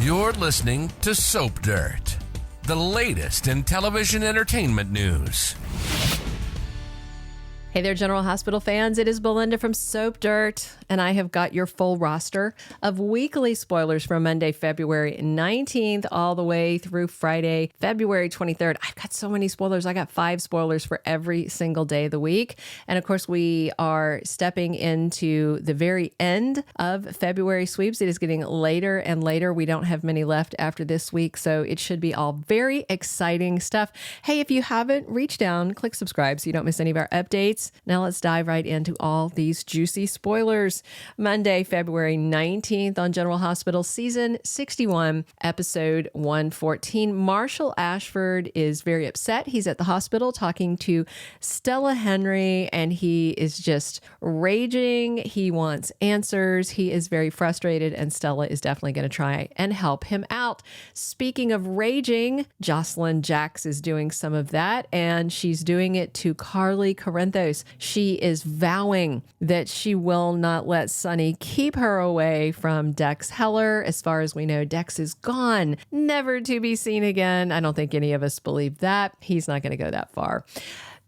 You're listening to Soap Dirt, the latest in television entertainment news. Hey there, General Hospital fans. It is Belinda from Soap Dirt, and I have got your full roster of weekly spoilers from Monday, February 19th, all the way through Friday, February 23rd. I've got so many spoilers. I got 5 spoilers for every single day of the week. And of course, we are stepping into the very end of February sweeps. It is getting later and later. We don't have many left after this week, so it should be all very exciting stuff. Hey, if you haven't, reach down, click subscribe so you don't miss any of our updates. Now let's dive right into all these juicy spoilers. Monday, February 19th on General Hospital, season 61, episode 114. Marshall Ashford is very upset. He's at the hospital talking to Stella Henry, and he is just raging. He wants answers. He is very frustrated, and Stella is definitely going to try and help him out. Speaking of raging, Josslyn Jacks is doing some of that, and she's doing it to Sonny Corinthos. She is vowing that she will not let Sonny keep her away from Dex Heller. As far as we know, Dex is gone, never to be seen again. I don't think any of us believe that. He's not going to go that far.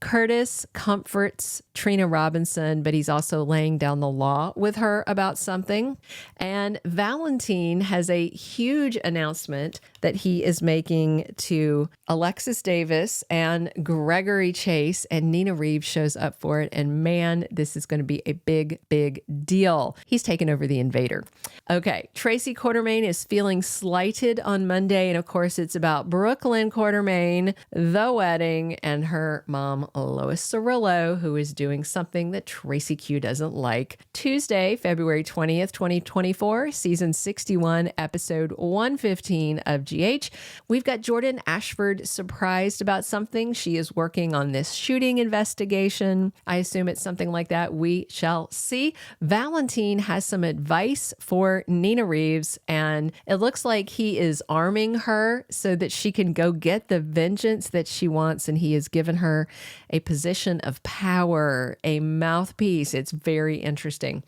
Curtis comforts Trina Robinson, but he's also laying down the law with her about something. And Valentin has a huge announcement that he is making to Alexis Davis and Gregory Chase, and Nina Reeves shows up for it. And man, this is going to be a big, big deal. He's taken over the invader. Okay, Tracy Quartermaine is feeling slighted on Monday. And of course, it's about Brooklyn Quartermaine, the wedding, and her mom, Lois, who is doing something that Tracy Q doesn't like. Tuesday, February 20th, 2024, season 61, episode 115 of GH. We've got Jordan Ashford surprised about something. She is working on this shooting investigation. I assume it's something like that. We shall see. Valentin has some advice for Nina Reeves, and it looks like he is arming her so that she can go get the vengeance that she wants, and he has given her a position of power, a mouthpiece. It's very interesting.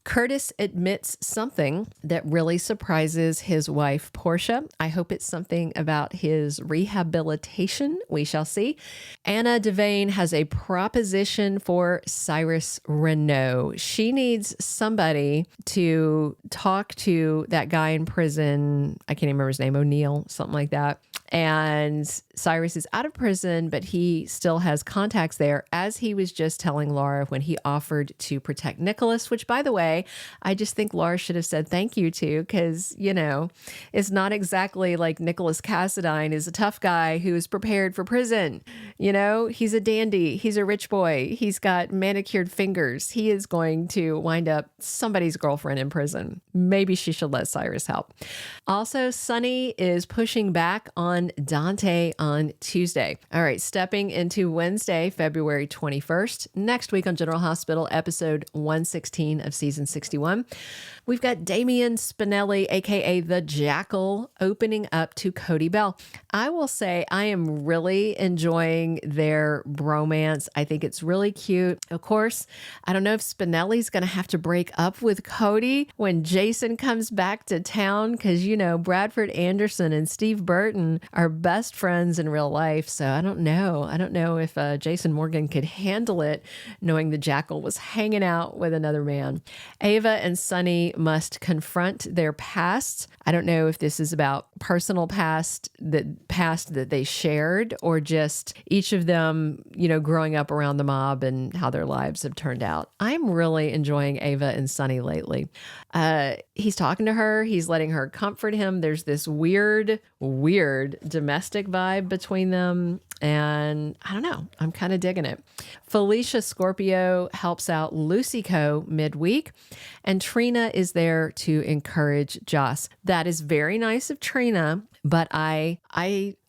Curtis admits something that really surprises his wife, Portia. I hope it's something about his rehabilitation. We shall see. Anna Devane has a proposition for Cyrus Renault. She needs somebody to talk to that guy in prison. I can't even remember his name, O'Neill, something like that. And Cyrus is out of prison, but he still has contacts there, as he was just telling Laura when he offered to protect Nicholas, which, by the way, I just think Laura should have said thank you to, because, you know, it's not exactly like Nicholas Cassadine is a tough guy who is prepared for prison. You know, he's a dandy. He's a rich boy. He's got manicured fingers. He is going to wind up somebody's girlfriend in prison. Maybe she should let Cyrus help. Also, Sonny is pushing back on Dante on Tuesday. All right, stepping into Wednesday, February 21st. Next week on General Hospital, episode 116 of season 61. We've got Damian Spinelli, aka the Jackal, opening up to Cody Bell. I will say I am really enjoying their bromance. I think it's really cute. Of course, I don't know if Spinelli's going to have to break up with Cody when Jason comes back to town, because, you know, Bradford Anderson and Steve Burton are best friends in real life. So I don't know. I don't know if Jason Morgan could handle it, knowing the Jackal was hanging out with another man. Ava and Sonny must confront their pasts. I don't know if this is about personal past that they shared, or just each of them, you know, growing up around the mob and how their lives have turned out. I'm really enjoying Ava and Sonny lately. He's talking to her. He's letting her comfort him. There's this weird domestic vibe between them. And I don't know, I'm kind of digging it. Felicia Scorpio helps out Lucico midweek, and Trina is there to encourage Joss. That is very nice of Trina, but I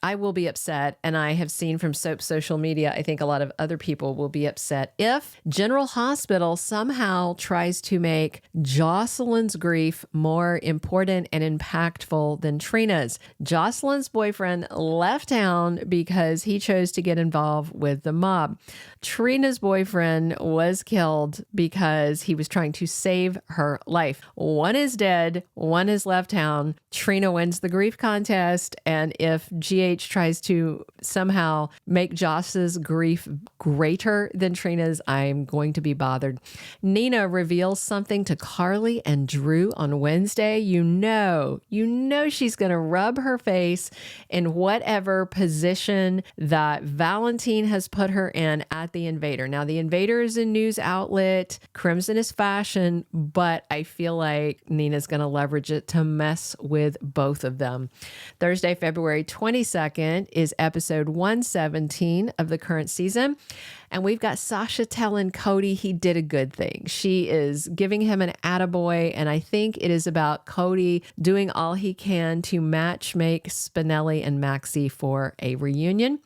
will be upset, and I have seen from Soap social media, I think a lot of other people will be upset if General Hospital somehow tries to make Josslyn's grief more important and impactful than Trina's. Josslyn's boyfriend left town because he chose to get involved with the mob. Trina's boyfriend was killed because he was trying to save her life. One is dead, one is left town. Trina wins the grief contest, and if GH tries to somehow make Joss's grief greater than Trina's, I'm going to be bothered. Nina reveals something to Carly and Drew on Wednesday. You know she's going to rub her face in whatever position that Valentin has put her in at the Invader. Now, the Invader is a news outlet. Crimson is fashion, but I feel like Nina's going to leverage it to mess with both of them. Thursday, February 22nd is episode 117 of the current season. And we've got Sasha telling Cody he did a good thing. She is giving him an attaboy, and I think it is about Cody doing all he can to match make Spinelli and Maxie for a reunion.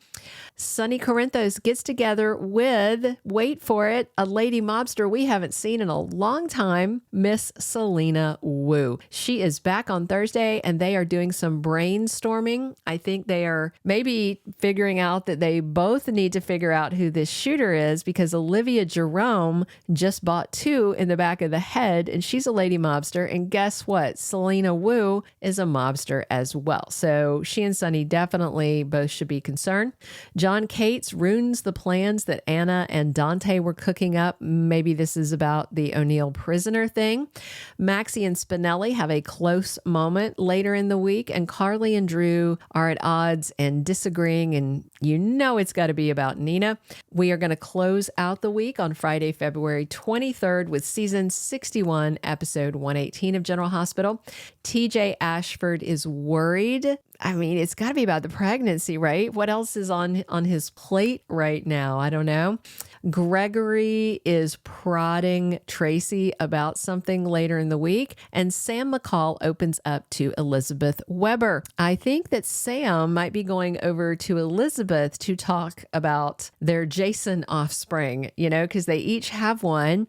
Sonny Corinthos gets together with, wait for it, a lady mobster we haven't seen in a long time, Miss Selena Wu. She is back on Thursday, and they are doing some brainstorming. I think they are maybe figuring out that they both need to figure out who this shooter is, because Olivia Jerome just bought 2 in the back of the head, and she's a lady mobster. And guess what? Selena Wu is a mobster as well. So she and Sonny definitely both should be concerned. John Cates ruins the plans that Anna and Dante were cooking up. Maybe this is about the O'Neill prisoner thing. Maxie and Spinelli have a close moment later in the week, and Carly and Drew are at odds and disagreeing, and it's got to be about Nina. We are going to close out the week on Friday, February 23rd with season 61, episode 118 of General Hospital. TJ Ashford is worried. I mean, it's got to be about the pregnancy, right? What else is on his plate right now? I don't know. Gregory is prodding Tracy about something later in the week, and Sam McCall opens up to Elizabeth Weber. I think that Sam might be going over to Elizabeth to talk about their Jason offspring, because they each have one.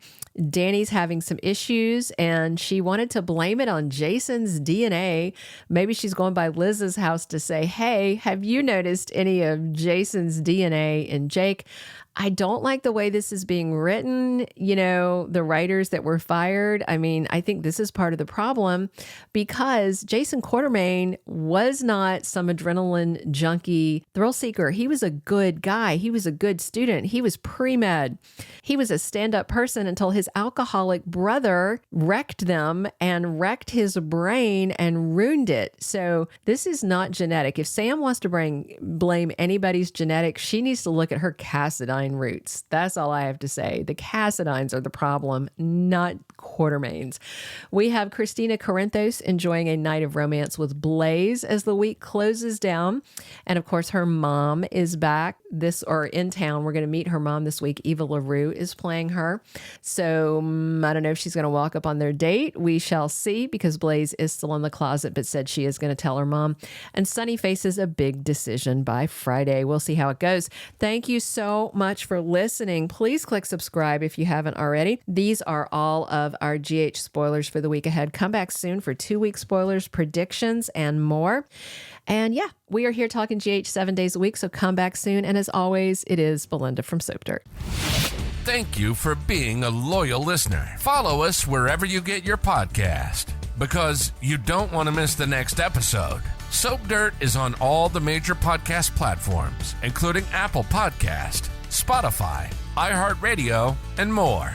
Danny's having some issues, and she wanted to blame it on Jason's DNA. Maybe she's going by Liz's house to say, hey, have you noticed any of Jason's DNA in Jake? I don't like the way this is being written. The writers that were fired, I think this is part of the problem, because Jason Quartermaine was not some adrenaline junkie thrill seeker. He was a good guy. He was a good student. He was pre-med. He was a stand-up person until his alcoholic brother wrecked them and wrecked his brain and ruined it. So this is not genetic. If Sam wants to blame anybody's genetics, she needs to look at her Cassadine roots. That's all I have to say. The Cassadines are the problem, not Quartermaines. We have Christina Corinthos enjoying a night of romance with Blaze as the week closes down. And of course, her mom is back in town. We're going to meet her mom this week. Eva LaRue is playing her. So I don't know if she's going to walk up on their date. We shall see, because Blaze is still in the closet, but said she is going to tell her mom. And Sonny faces a big decision by Friday. We'll see how it goes. Thank you so much for listening. Please click subscribe if you haven't already. These are all of our GH spoilers for the week ahead. Come back soon for 2-week spoilers, predictions, and more. And yeah, we are here talking GH 7 days a week, so come back soon. And as always, it is Belinda from Soap Dirt. Thank you for being a loyal listener. Follow us wherever you get your podcast, because you don't want to miss the next episode. Soap Dirt is on all the major podcast platforms, including Apple Podcast, Spotify, iHeartRadio, and more.